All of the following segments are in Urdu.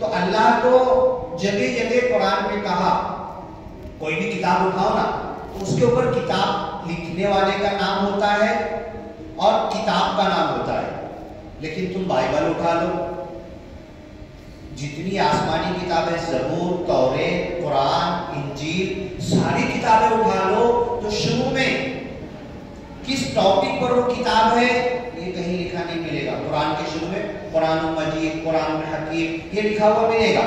تو اللہ کو جگہ جگہ قرآن میں کہا، کوئی بھی کتاب اٹھاؤ نا تو اس کے اوپر کتاب لکھنے والے کا نام ہوتا ہے اور کتاب کا نام ہوتا ہے۔ لیکن تم بائبل اٹھا لو، جتنی آسمانی کتابیں، زبور، توریت، قرآن، انجیل، ساری کتابیں اٹھا لو تو شروع میں کس ٹاپک پر وہ کتاب ہے یہ کہیں لکھا نہیں ملے گا۔ قرآن کے شروع میں قرآن مجید، قرآن حکیم یہ لکھا ہوا ملے گا۔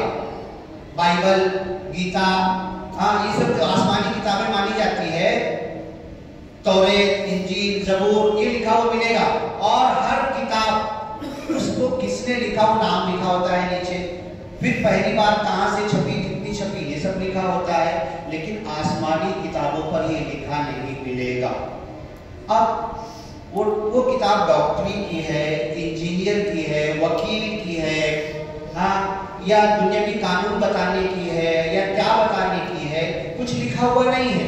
بائبل، گیتا، ہاں یہ سب جو آسمانی کتابیں مانی جاتی ہے، توریت، انجیل، زبور یہ لکھا ہوا ملے گا۔ اور ہر کتاب اس کو کس نے لکھا وہ نام لکھا ہوتا ہے نیچے، پھر پہلی بار کہاں سے چھپی، کتنی چھپی، یہ سب لکھا ہوتا ہے۔ لیکن آسمانی کتابوں پر یہ لکھا نہیں ملے گا۔ اب وہ کتاب ڈاکٹری کی ہے، انجینئر کی ہے، وکیل کی ہے، ہاں یا دنیاوی قانون بتانے کی ہے، یا کیا بتانے کی ہے، کچھ لکھا ہوا نہیں ہے۔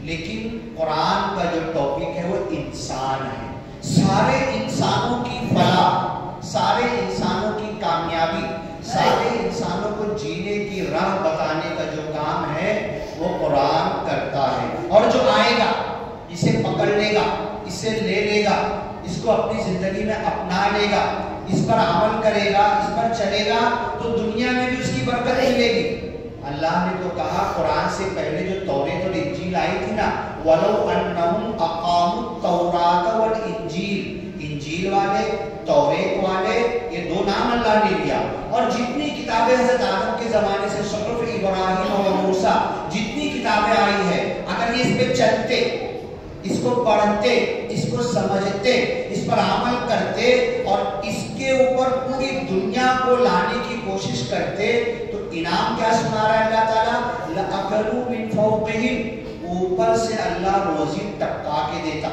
لیکن قرآن کا جو ٹاپک ہے وہ انسان ہے۔ سارے انسانوں کی فلاح، سارے انسانوں کی کامیابی، سارے انسانوں کو جینے کی راہ بتانے کا جو کام ہے وہ قرآن کرتا ہے۔ اور جو آئے گا اسے پکڑ لے گا، اسے لے لے گا، اس کو اپنی زندگی میں اپنا لے گا، اس پر عمل کرے گا، اس پر چلے گا تو دنیا میں بھی اس کی برکت ملے گی۔ اللہ نے تو کہا قرآن سے پہلے جو توریت اور انجیل آئی تھی نا، وَلَوْ أَنَّهُمْ أَقَامُوا التَّوْرَاةَ وَالْإِنجِيلَ، انجیل والے، توریت والے، یہ دو نام اللہ نے لیا۔ اور جتنی کتابیں حضرت آدم کے زمانے سے، صحف ابراہیم اور موسیٰ، جتنی کتابیں آئی ہیں، اگر یہ اس پہ چلتے، اس کو پڑھتے، اس کو سمجھتے، اس پر عمل کرتے اور اس کے اوپر پوری دنیا کو لانے کی کوشش کرتے تو انعام کیا سنا رہا ہے اللہ تعالیٰ؟ لَأَكَلُوا مِن فَوْقِهِمْ، اوپر سے اللہ روزی ٹپکا کے دیتا۔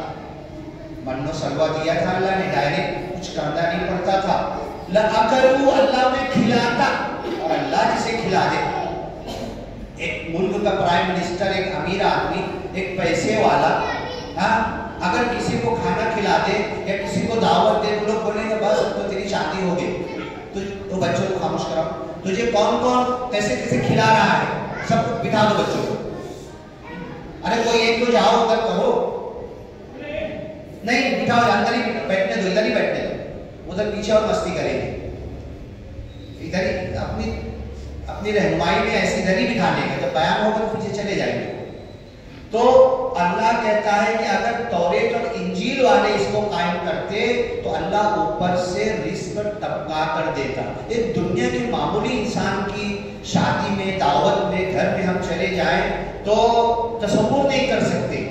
من و سلوہ دیا تھا اللہ نے، ڈائریکٹ کچھ کرنا نہیں پڑتا تھا۔ لَأَكَلُوا، اللہ نے کھلاتا، اور اللہ جسے کھلا دے۔ ایک ملک کا پرائم منسٹر، ایک امیر آدمی، ایک پیسے والا، ہاں اگر کسی کو کھانا کھلا دے یا کسی کو دعوت دے تو لوگ بولیں گے بس اب تو تیری شادی ہو گئی، تو بچوں کو خاموش کراؤ، تجھے کون کون کیسے کیسے کھلا رہا ہے سب کو بٹھا دو بچوں کو۔ ارے کوئی ایک تو جاؤ ادھر کہو، نہیں بٹھاؤ، اندر ہی بیٹھنے دو، ادھر ہی بیٹھنے دو، ادھر پیچھے اور مستی کریں گے، ادھر ہی اپنی رہنمائی میں ایسی ادھر ہی بٹھانے کا، جب بیان ہوگا تو پیچھے چلے جائیں گے۔ تو اللہ کہتا ہے کہ اگر توریت اور انجیل والے اس کو قائم کرتے تو اللہ اوپر سے رزق ٹپکا کر دیتا۔ ایک دنیا کے معمولی انسان کی شادی میں، دعوت میں، گھر میں ہم چلے جائیں تو تصور نہیں کر سکتے۔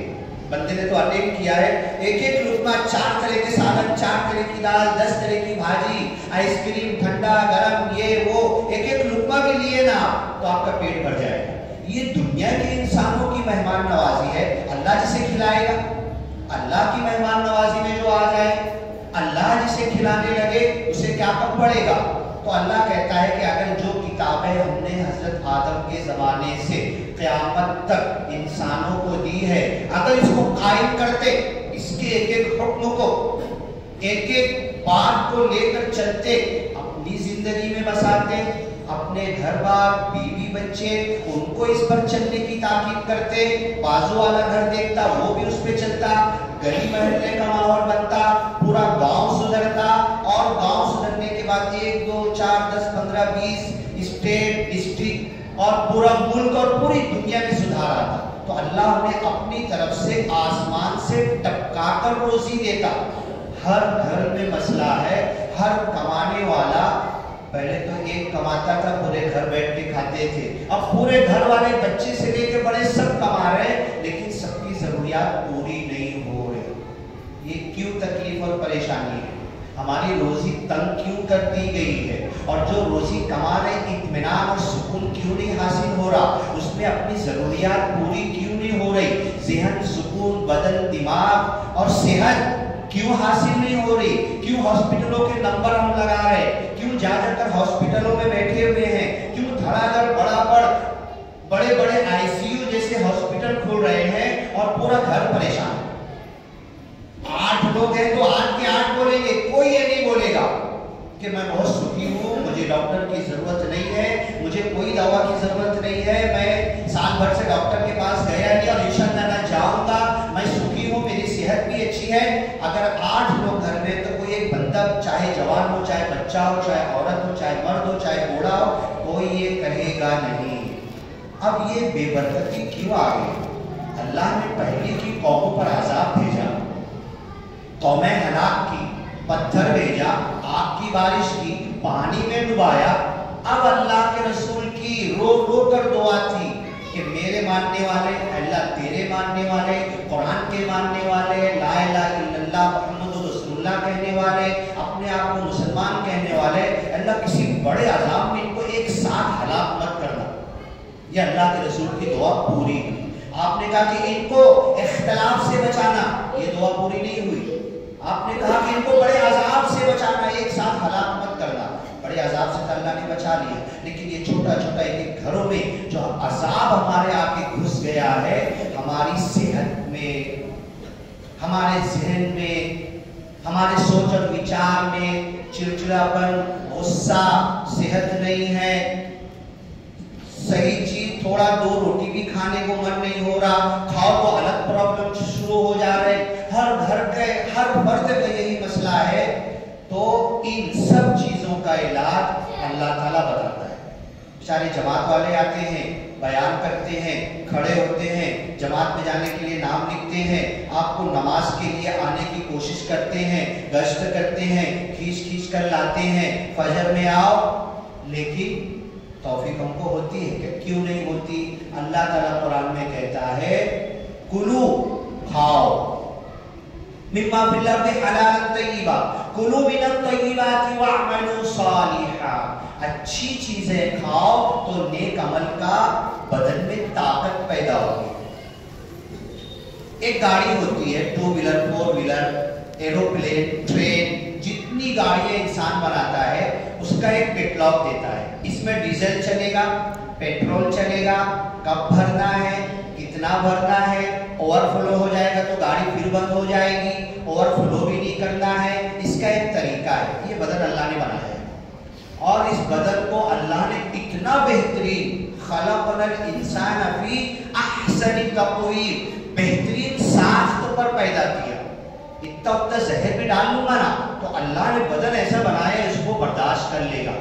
بندے نے تو اٹیمپٹ کیا ہے، ایک ایک لقمہ، 4 طرح کے سالن، 4 طرح کی دال، 10 طرح کی بھاجی، آئس کریم، ٹھنڈا گرم، یہ وہ، ایک ایک لقمہ بھی لیے نا تو آپ کا پیٹ بھر جائے گا۔ یہ دنیا کے انسانوں کی مہمان نوازی ہے۔ اللہ جسے کھلائے گا، اللہ کی مہمان نوازی میں جو آ جائے، اللہ جسے کھلانے لگے اسے کیا کم پڑے گا؟ تو اللہ کہتا ہے کہ اگر جو کتابیں ہم نے حضرت آدم کے زمانے سے قیامت تک انسانوں کو دی ہے، اگر اس کو قائم کرتے، اس کے ایک ایک حکم کو، ایک ایک بات کو لے کر چلتے، اپنی زندگی میں بساتے، اپنے گھر بار، بیوی بچے، ان کو اس پر چلنے کی تاکید کرتے، بازو والا گھر دیکھتا وہ بھی اس پہ چلتا، گلی محلے کا ماحول بنتا، پورا گاؤں سدھرتا، اور گاؤں سدھرنے کے بعد 1 2 4 10 15 20 اسٹیٹ، ڈسٹرکٹ اور پورا ملک اور پوری دنیا میں سدھار آتا۔ تو اللہ نے اپنی طرف سے آسمان سے ٹپکا کر روزی دیتا۔ ہر گھر میں مسئلہ ہے، ہر کمانے والا، پہلے تو ایک کماتا تھا، پورے گھر بیٹھ کے کھاتے تھے، اب پورے گھر والے بچے سے لے کے بڑے سب کما رہے ہیں، لیکن سب کی ضروریات پوری نہیں ہو رہی۔ یہ کیوں تکلیف اور پریشانی ہے؟ ہماری روزی تنگ کیوں کر دی گئی ہے؟ اور جو روزی کما رہے اطمینان اور سکون کیوں نہیں حاصل ہو رہا؟ اس میں اپنی ضروریات پوری کیوں نہیں ہو رہی؟ ذہن سکون، بدن، دماغ اور صحت کیوں حاصل نہیں ہو رہی؟ کیوں ہاسپٹلوں کے نمبر ہم لگا رہے ہیں؟ کیوں جا جا کر ہاسپٹلوں میں بیٹھے ہوئے ہیں؟ کیوں دھڑا دھڑ بڑے بڑے آئی سی یو جیسے ہاسپٹل کھول رہے ہیں اور پورا گھر پریشان ہے؟ 8 لوگ ہیں تو 8 کے 8 بولیں گے، کہ میں بہت سخی ہوں، مجھے ڈاکٹر کی ضرورت نہیں ہے، مجھے کوئی دوا کی ضرورت نہیں ہے، میں سال بھر سے ڈاکٹر کے پاس گیا نہیں اور انشاءاللہ نہ جاؤں گا، میں سخی ہوں، میری صحت بھی اچھی ہے. اگر 8 لوگ گھر میں تو کوئی ایک بندہ چاہے جوان ہو، چاہے بچہ ہو، چاہے عورت ہو، چاہے مرد ہو، چاہے بوڑھا ہو، کوئی یہ کہے گا نہیں. اب یہ بے برکتی کیوں آ گئی؟ اللہ نے پہلے کی قوموں پر عذاب بھیجا، قومیں ہلاک کی، پتھر بھیجا، آگ کی بارش کی، پانی میں ڈبایا. اب اللہ کے رسول کی رو رو کر دعا تھی کہ میرے ماننے والے، اللہ تیرے ماننے والے، قرآن کے ماننے والے، لا الہ الا اللہ محمد رسول اللہ کہنے والے، اپنے آپ کو مسلمان کہنے والے، اللہ کسی بڑے عذاب میں ان کو ایک ساتھ ہلاک مت کرنا. یہ اللہ کے رسول کی دعا پوری ہوئی. آپ نے کہا کہ ان کو اختلاف سے بچانا، یہ دعا پوری نہیں ہوئی. آپ نے کہا کہ ان کو بڑے عذاب سے بچانا، ایک ساتھ ہلاک مت کرنا. بڑے عذاب سے اللہ نے بچا لیا، لیکن یہ چھوٹا چھوٹا ایک گھروں میں جو عذاب ہمارے آگے گھس گیا ہے، ہماری صحت میں، ہمارے ذہن میں، ہمارے سوچ اور وچار میں چڑچڑاپن، غصہ، صحت نہیں ہے، صحیح چیز تھوڑا 2 روٹی بھی کھانے کو من نہیں ہو رہا، کھاؤ تو الگ پرابلم شروع ہو جا رہے. ہر گھر کے ہر فرد کا یہی مسئلہ ہے. تو ان سب چیزوں کا علاج اللہ تعالیٰ بتاتا ہے. بیچارے جماعت والے آتے ہیں، بیان کرتے ہیں، کھڑے ہوتے ہیں، جماعت میں جانے کے لیے نام لکھتے ہیں، آپ کو نماز کے لیے آنے کی کوشش کرتے ہیں، گشت کرتے ہیں، کھینچ کھینچ کر لاتے ہیں، فجر میں آؤ. لیکن توفیق ہم کو ہوتی ہے کہ کیوں نہیں ہوتی؟ اللہ تعالیٰ قرآن میں کہتا ہے کلو، کھاؤ، مما فی الارض حلالا طیبا، کلو من الطیبات واعملوا صالحا. اچھی چیزیں کھاؤ تو نیک عمل کا بدن میں طاقت پیدا ہوگی. ایک گاڑی ہوتی ہے، 2 ویلر، 4 ویلر، ایروپلین، ٹرین، جتنی گاڑیاں انسان بناتا ہے اس کا ایک کیٹلاگ دیتا ہے. اس میں ڈیزل چلے گا، پیٹرول چلے گا، کب بھرنا ہے، کتنا بھرنا ہے، اوور فلو ہو جائے گا تو گاڑی پھر بند ہو جائے گی، اوور فلو بھی نہیں کرنا ہے. اس کا ایک طریقہ ہے. یہ بدن اللہ نے بنایا ہے اور اس بدن کو اللہ نے اتنا بہترین، خلقنا الانسان فی احسن تقویم، بہترین ساخت پر پیدا کیا. اتنا زہر بھی ڈال لوں گا نا تو اللہ نے بدن ایسا بنایا ہے اس کو برداشت کر لے گا،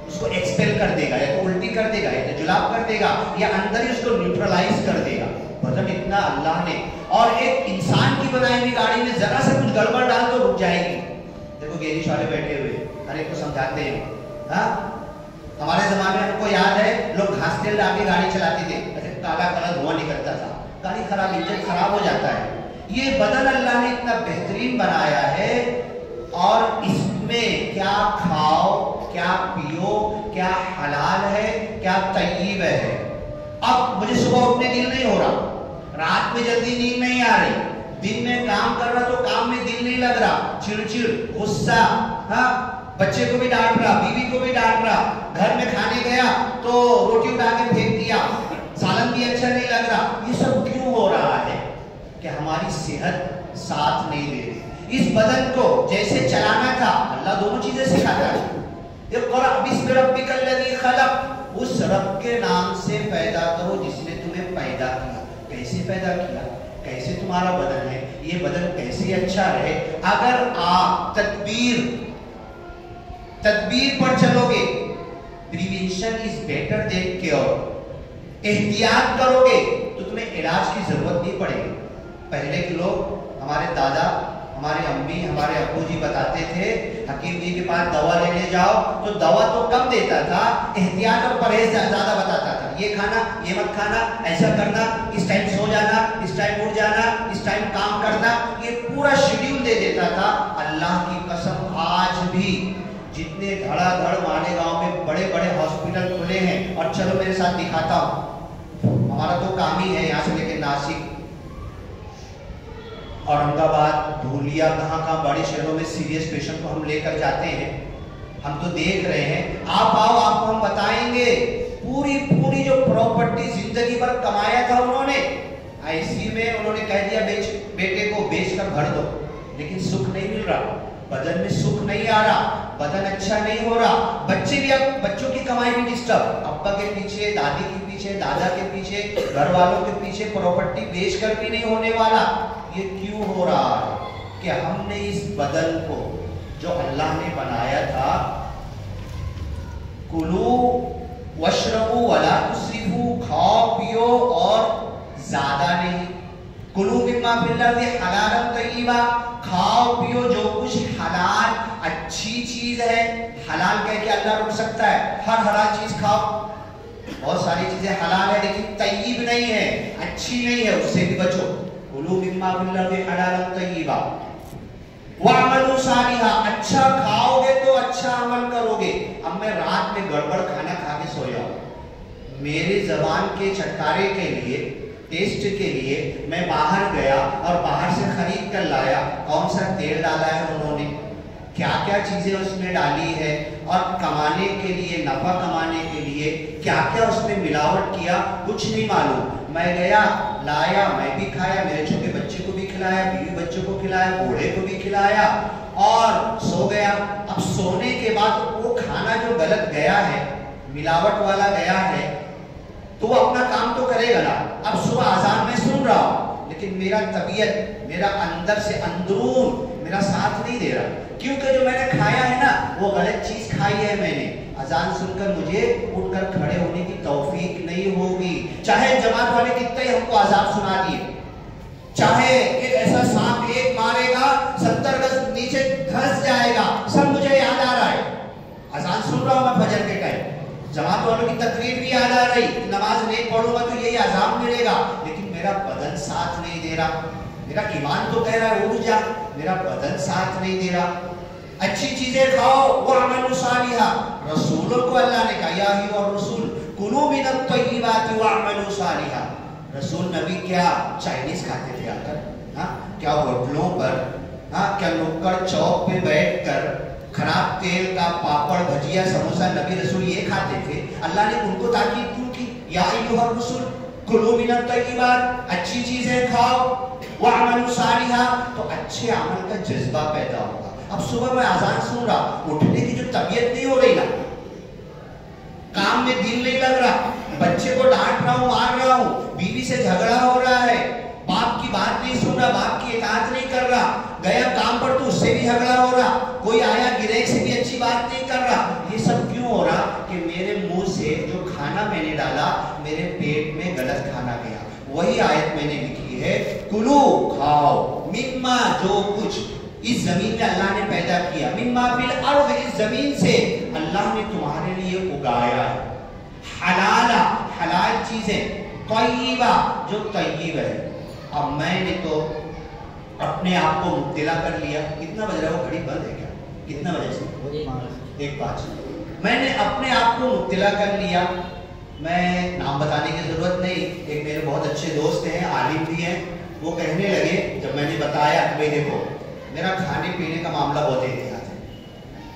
اس کو ایکسپیل کر دے گا، یا تو الٹی کر دے گا، یا تو جلاب کر دے گا، یا اندر ہی اس کو نیوٹرلائز کر دے گا. بدن اتنا اللہ نے. اور ایک انسان کی بنائی ہوئی گاڑی میں ذرا سا کچھ گڑبڑ ڈال تو رک جائے گی. دیکھو گیریش والے بیٹھے ہوئے ہر ایک کو سمجھاتے ہیں. ہمارے زمانے میں ہم کو یاد ہے لوگ گھاس تیل ڈال کے گاڑی چلاتے تھے، ایسے کالا کالا دھواں نکلتا تھا، گاڑی خراب، انجن خراب ہو جاتا ہے. یہ بدن اللہ نے اتنا بہترین بنایا ہے اور اس میں کیا کھاؤ، کیا پیو، کیا حلال ہے، کیا طیب ہے. اب مجھے صبح اٹھنے دل نہیں ہو رہا، رات میں جلدی نیند نہیں آ رہی، دن میں کام کر رہا تو کام میں دل نہیں لگ رہا، چڑچڑ، غصہ، بچے کو بھی ڈانٹ رہا، بیوی کو بھی ڈانٹ رہا، گھر میں کھانے گیا تو روٹی اٹھا کے پھینک دیا، سالن بھی اچھا نہیں لگ رہا. یہ سب کیوں ہو رہا ہے؟ کہ ہماری صحت ساتھ نہیں دے رہی. اس بدن کو جیسے چلانا تھا اللہ دونوں چیزیں سکھاتا ہے. اقرأ باسم ربک الذی خلق، اس رب کے نام سے پیدا کرو جس نے تمہیں پیدا کیا. کیسے پیدا کیا؟ کیسے تمہارا بدن ہے؟ یہ بدن کیسے اچھا رہے؟ اگر آپ تدبیر پر چلو گے، prevention is better than cure, احتیاط کرو گے تو تمہیں علاج کی ضرورت نہیں پڑے گی. پہلے کے لوگ، ہمارے دادا، ہمارے امی، ہمارے ابو جی بتاتے تھے حکیم جی کے پاس دوا لینے جاؤ تو دوا تو کم دیتا تھا، احتیاط اور پرہیز زیادہ بتاتا تھا. یہ کھانا، یہ مت کھانا، ایسا کرنا، اس ٹائم سو جانا، اس ٹائم اٹھ جانا، اس ٹائم کام کرنا، یہ پورا شیڈیول دے دیتا تھا. اللہ کی قسم آج بھی جتنے دھڑا دھڑ مالیگاؤں میں بڑے بڑے ہاسپٹل کھلے ہیں، اور چلو میرے ساتھ دکھاتا ہوں، ہمارا تو کام ہی ہے یہاں سے لے کے ناسک، اورنگ آباد، دھولیا، کہاں بڑے شہروں میں سیریس پیشنٹ کو ہم لے کر جاتے ہیں. ہم تو دیکھ رہے ہیں. آپ آؤ، آپ کو ہم بتائیں گے پوری جو پراپرٹی زندگی پر کمایا تھا انہوں نے، آئی سی میں انہوں نے کہہ دیا بیٹے کو بیچ کر بھر دو، لیکن سکھ نہیں مل رہا، بدن میں سکھ نہیں آ رہا. بدن اچھا نہیں ہو رہا، بچے بھی، اب بچوں کی کمائی بھی ڈسٹرب، ابا کے پیچھے، دادی کے پیچھے، دادا کے پیچھے، گھر والوں کے پیچھے، پراپرٹی بیچ کر بھی نہیں ہونے والا. یہ کیوں ہو رہا ہے؟ کہ ہم نے اس بدن کو جو اللہ نے بنایا تھا، کلو واشربو ولا تسرفو، کھاؤ پیو اور زیادہ نہیں. کلو مما فی الارض حلالا طیبا، کھاؤ پیو جو کچھ حلال اچھی چیز ہے. حلال کہہ کے اللہ رک سکتا ہے؟ ہر حلال چیز کھاؤ. بہت ساری چیزیں حلال ہے لیکن طیب نہیں ہے، اچھی نہیں ہے، اس سے بھی بچو. کلو مما فی الارض حلالا طیبا وَعْمَلُوا صَالِحًا، اچھا کھاؤ گے تو اچھا عمل کرو گے. اب میں رات میں گڑبڑ کھانا کھا کے سویا ہوں، میرے زبان کے چھٹکارے کے لیے، ٹیسٹ کے لیے میں باہر گیا اور باہر سے خرید کر لایا. کون سا تیل ڈالا ہے انہوں نے، کیا کیا چیزیں اس میں ڈالی ہے، اور کمانے کے لیے، نفع کمانے کے لیے کیا کیا اس میں ملاوٹ کیا، کچھ نہیں معلوم. میں گیا لایا، میں بھی کھایا، میرے چھوٹے بچے کو بھی کھلایا، بیوی بچوں کو کھلایا، بوڑھے کو بھی کھلایا اور سو گیا. اب سونے کے بعد وہ کھانا جو غلط گیا ہے، ملاوٹ والا گیا ہے، تو وہ اپنا کام تو کرے گا نا. اب صبح اذان میں سن رہا ہوں لیکن میرا طبیعت، میرا اندر سے اندرون میرا ساتھ نہیں دے رہا، کیونکہ جو میں نے کھایا ہے نا وہ غلط چیز کھائی ہے میں نے. اذان سن کر مجھے اٹھ کر کھڑے ہونے کی توفیق نہیں ہوگی، چاہے جماعت والے کتنے ہی ہم کو عذاب سنا دیے، چاہے ایک ایسا سانپ ایک مارے گا 70 گز نیچے دھس جائے گا، سب مجھے یاد آ رہا ہے. اذان سن رہا ہوں میں فجر کے ٹائم، جماعت والوں کی تقریر بھی یاد آ رہی، نماز نہیں پڑھوں گا تو یہی عذاب ملے گا، لیکن میرا بدن ساتھ نہیں دے رہا. میرا ایمان تو کہہ رہا ہے اٹھ جا، میرا بدن ساتھ نہیں دے رہا. اچھی چیزیں کھاؤ، وَعْمَلُوا صَالِحًا، رسولوں کو اللہ نے کہا یا ایھا الرسول کلوا من الطیبات وَاعْمَلُوا صَالِحًا. رسول نبی کیا چائنیز کھاتے تھے آ کر، کیا ہوٹلوں پر، کیا نکڑ چوک پہ بیٹھ کر خراب تیل کا پاپڑ بھجیا سموسا نبی رسول یہ کھاتے تھے؟ اللہ نے ان کو تاکید کیوں کی؟ یا ایھا الرسول کلوا من الطیبات، اچھی چیزیں کھاؤ، وَاعْمَلُوا صَالِحًا، تو اچھے عمل کا جذبہ پیدا ہوگا. اب صبح میں اذان سن رہا، اٹھنے کی جو طبیعت نہیں ہو رہی نا، کام میں دل نہیں لگ رہا، بچے کو ڈانٹ رہا ہوں، مار رہا ہوں، بیوی سے جھگڑا ہو رہا ہے، باپ کی بات نہیں سن رہا، باپ کی اطاعت نہیں کر رہا، گیا کام پر تو اس سے بھی جھگڑا ہو رہا، کوئی آیا گرے سے بھی اچھی بات نہیں کر رہا. یہ سب کیوں ہو رہا؟ کہ میرے منہ سے جو کھانا میں نے ڈالا میرے پیٹ میں غلط کھانا گیا. وہی آیت میں نے لکھی ہے، کلو کھاؤ، مما جو کچھ اس زمین میں اللہ نے پیدا کیا، مما فی الارض، اس زمین سے اللہ نے تمہارے لیے اگایا ہے، حلالا، حلال چیزیں، طیبہ، جو طیب ہے. اب میں نے تو اپنے آپ کو مبتلا کر لیا. کتنا بج رہا ہے؟ وہ گھڑی بند ہے کیا؟ کتنا بجے سے؟ 1:05. میں نے اپنے آپ کو مبتلا کر لیا. میں نام بتانے کی ضرورت نہیں، ایک میرے بہت اچھے دوست ہیں، عالم بھی ہیں، وہ کہنے لگے جب میں نے بتایا کہ بھائی دیکھو میرا کھانے پینے کا معاملہ بہت احتیاط ہے،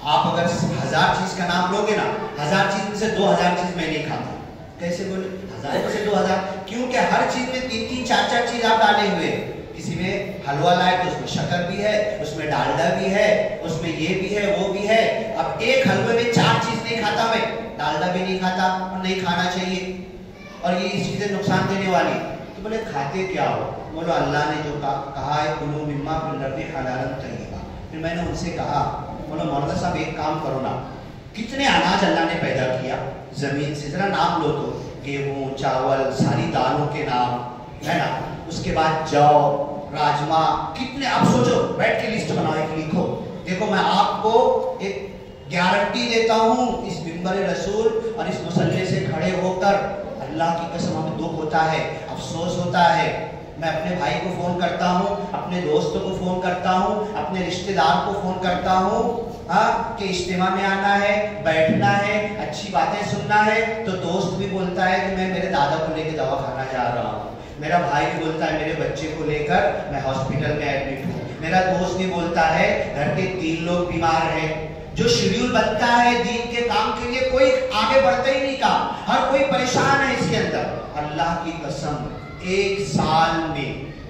آپ اگر 1000 چیز کا نام لوگے نا، 1000 چیز میں سے 2000 چیز میں نہیں کھاتا. کیسے بولے 1000 میں سے 2000؟ کیونکہ ہر چیز میں 3-3 4-4 چیز آپ ڈالے ہوئے. کسی میں حلوہ لائے تو اس میں شکر بھی ہے، اس میں ڈالڈا بھی ہے، اس میں یہ بھی ہے وہ بھی ہے. اب ایک حلوے میں 4 چیز نہیں کھاتا، میں ڈالڈا بھی نہیں کھاتا اور نہیں کھانا چاہیے، اور یہ چیزیں نقصان دینے والی. تو بولے کھاتے کیا ہو؟ بولو اللہ نے جو کہا ہے کلوا مما فی الارض حلالا طیبا. پھر میں نے ان سے کہا، بولو مولانا صاحب ایک کام کرو نا، کتنے اناج اللہ نے پیدا کیا زمین سے، ذرا نام لو تو، گیہوں، چاول، ساری دالوں کے نام ہے نا، اس کے بعد جو، راجما، کتنے، آپ سوچو، بیٹھ کے لسٹ بناؤ، ایک لکھو. دیکھو میں آپ کو ایک گارنٹی دیتا ہوں، اس منبر رسول اور اس مصلی سے کھڑے ہو کر اللہ کی قسم ہمیں دکھ ہوتا ہے، افسوس ہوتا ہے. میں اپنے بھائی کو فون کرتا ہوں، اپنے دوستوں کو فون کرتا ہوں، اپنے رشتہ دار کو فون کرتا ہوں کہ اجتماع میں آنا ہے، بیٹھنا ہے، اچھی باتیں سننا ہے. تو دوست بھی بولتا ہے کہ میں میرے دادا کو لے کے دوا کھانا جا رہا ہوں. میرا بھائی بھی بولتا ہے میرے بچے کو لے کر میں ہاسپٹل میں ایڈمٹ ہوں. میرا دوست بھی بولتا ہے گھر کے 3 لوگ بیمار ہیں. جو شیڈیول بنتا ہے دین کے کام کے لیے، کوئی آگے بڑھتا ہی نہیں کام، ہر کوئی پریشان ہے اس کے اندر. اللہ کی قسم 1 سال میں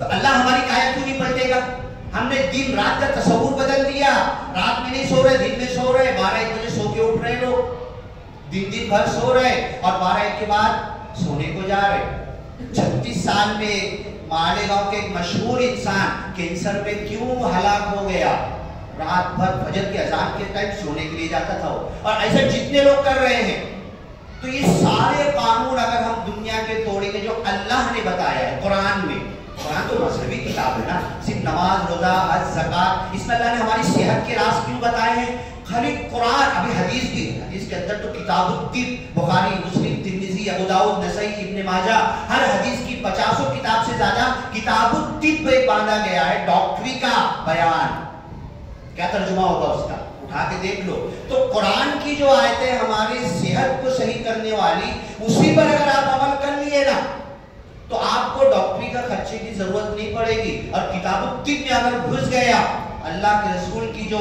تو اللہ ہماری کایا کیوں نہیں پلٹے گا؟ ہم نے دن رات کا تصور بدل دیا، رات میں نہیں سو رہے، دن میں سو رہے، 12-1 بجے سو کے اٹھ رہے لوگ، دن بھر سو رہے اور 12-1 کے بعد سونے کو جا رہے۔ 36 سال میں مالیگاؤں کے ایک مشہور انسان کینسر میں کیوں ہلاک ہو گیا؟ رات بھر فجر کی اذان کے ٹائم سونے کے لیے جاتا تھا وہ، اور ایسے جتنے لوگ کر رہے ہیں۔ تو یہ سارے قانون اگر ہم دنیا کے توڑیں گے جو اللہ نے بتایا ہے قرآن میں، قرآن تو مذہبی کتاب ہے نا، صرف نماز، روزہ، حج، زکات، اس میں اللہ نے ہماری صحت کے راز کیوں بتائے ہیں؟ خالی قرآن، ابھی حدیث کے اندر تو کتاب الطب، بخاری، مسلم، ترمذی، ابو داؤد، نسائی، ابن ماجہ، ہر حدیث کی 50 کتاب سے زیادہ کتاب الطب ایک باندھا گیا ہے، ڈاکٹری کا بیان۔ کیا ترجمہ ہوگا اس کا؟ اٹھا کے دیکھ لو۔ تو قرآن کی جو آیتیں ہماری صحت کو صحیح کرنے والی، اسی پر اگر آپ عمل کر لیے نا تو آپ کو ڈاکٹری کا خرچے کی ضرورت نہیں پڑے گی۔ اور کتاب الطب میں اگر گھس گیا، اللہ کے رسول کی جو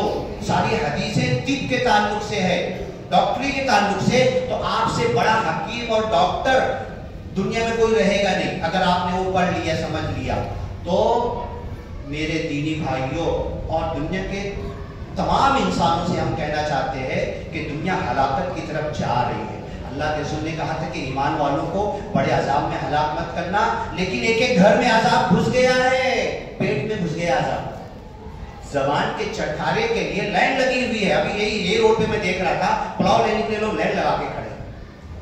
ساری حدیثیں طب کے تعلق سے ہے، ڈاکٹری کے تعلق سے، تو آپ سے بڑا حکیم اور ڈاکٹر دنیا میں کوئی رہے گا نہیں اگر آپ نے وہ پڑھ لیا، سمجھ لیا۔ تو میرے دینی بھائیوں اور دنیا کے تمام انسانوں سے ہم کہنا چاہتے ہیں کہ دنیا ہلاکت کی طرف جا رہی ہے۔ اللہ کے رسول نے کہا تھا کہ ایمان والوں کو بڑے عذاب میں ہلاک مت کرنا، لیکن ایک ایک گھر میں عذاب گھس گیا ہے، پیٹ میں گھس گیا عذاب۔ زبان کے چھٹکارے کے لیے لائن لگی ہوئی ہے۔ ابھی یہی روڈ پہ میں دیکھ رہا تھا، پلاؤ لینے کے لیے لوگ لائن لگا کے کھڑے۔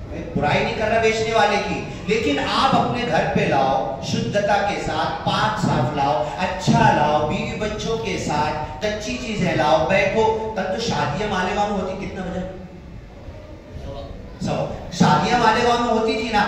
میں برائی نہیں کر رہا بیچنے والے کی، لیکن آپ اپنے گھر پہ لاؤ، شدھتا کے ساتھ، پاک صاف لاؤ، اچھا لاؤ، بیوی بچوں کے ساتھ اچھی چیزیں لاؤ، بیٹھو۔ تب تو شادیاں مالیگاؤں میں ہوتی کتنا بجے؟ شادیاں مالیگاؤں میں ہوتی تھی نا،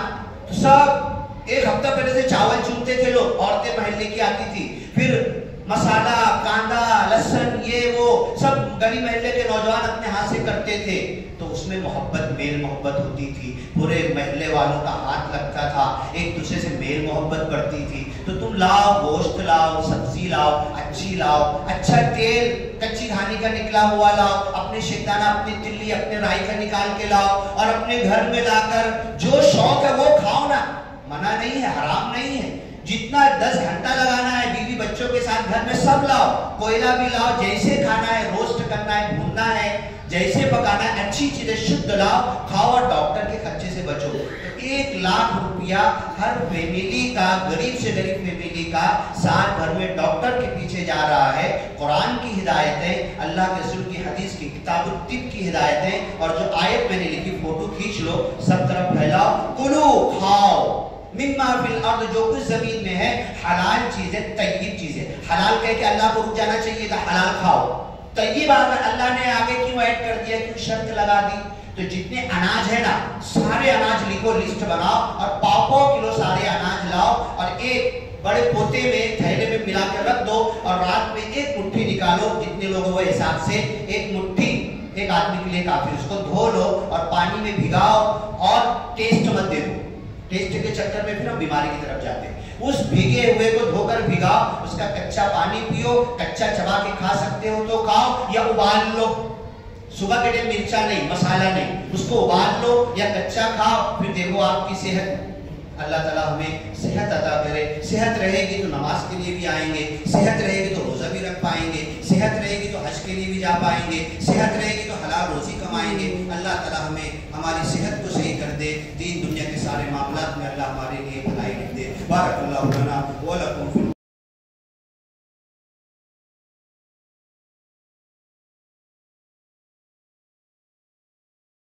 تو سب ایک ہفتہ پہلے سے چاول چنتے تھے لوگ، عورتیں محلے کی آتی تھی، پھر مسالہ، کاندا، لہسن، یہ وہ سب گلی محلے کے نوجوان اپنے ہاتھ سے کرتے تھے۔ تو اس میں محبت، میل محبت ہوتی تھی، پورے محلے والوں کا ہاتھ لگتا تھا، ایک دوسرے سے میل محبت بڑھتی تھی۔ تو تم لاؤ، گوشت لاؤ، سبزی لاؤ، اچھی لاؤ، اچھا تیل کچی گھانی کا نکلا ہوا لاؤ، اپنے شیطانہ، اپنی تلی، اپنے رائی کا نکال کے لاؤ، اور اپنے گھر میں لا کر جو شوق ہے وہ کھاؤ نا، منع نہیں ہے، حرام نہیں ہے۔ جتنا 10 گھنٹہ لگانا ہے بیوی بچوں کے ساتھ گھر میں سب لاؤ، کوئلہ بھی لاؤ، جیسے کھانا ہے، روسٹ کرنا ہے، بھوننا ہے، جیسے پکانا ہے، اچھی چیزیں شدھ لاؤ، کھاؤ، اور ڈاکٹر کے خرچے سے بچو۔ 1 لاکھ روپیہ ہر فیملی کا، غریب سے غریب فیملی کا سال بھر میں ڈاکٹر کے پیچھے جا رہا ہے۔ قرآن کی ہدایتیں، اللہ کے رسول کی حدیث کی، کتاب الطب کی ہدایتیں، اور جو آیت میں نے لکھی، فوٹو کھینچ لو، سب طرف پھیلاؤ، کلو، کھاؤ، مما فی الارض، جو کچھ زمین میں ہے، حلال چیزیں، طیب چیزیں۔ حلال کہہ کے اللہ کو رک جانا چاہیے تھا، حلال کھاؤ۔ طیب اللہ نے آگے کیوں ایڈ کر دیا، کیوں شرط لگا دی؟ تو جتنے اناج ہے نا، سارے اناج لکھو، لسٹ بناؤ، اور پاؤ کلو سارے اناج لاؤ، اور ایک بڑے پوتے میں، تھیلے میں ملا کے رکھ دو، اور رات میں 1 مٹھی نکالو، جتنے لوگوں کے حساب سے 1 مٹھی ایک آدمی کے لیے کافی، اس کو دھو لو اور پانی میں بھگاؤ، اور ٹیسٹ مت دے دو۔ ٹیسٹ کے چکر میں پھر ہم بیماری کی طرف جاتے ہیں۔ اس بھیگے ہوئے کو دھو کر بھگاؤ، اس کا کچا پانی پیو، کچا چبا کے کھا سکتے ہو تو کھاؤ، یا ابال لو، صبح کے ٹائم مرچا نہیں، مسالہ نہیں، اس کو ابال لو یا کچا کھاؤ، پھر دیکھو آپ کی صحت۔ اللہ تعالیٰ ہمیں صحت عطا کرے۔ صحت رہے گی تو نماز کے لیے بھی آئیں گے، صحت رہے گی تو روزہ بھی رکھ پائیں گے، صحت رہے گی تو حج کے لیے بھی جا پائیں گے، صحت رہے گی تو حلال روزی کمائیں گے۔ اللہ تعالیٰ ہمیں ہماری صحت کو صحیح کر دے، دین دنیا کے سارے معاملات میں اللہ ہمارے لیے بھلائی کر دے۔ بارک اللہ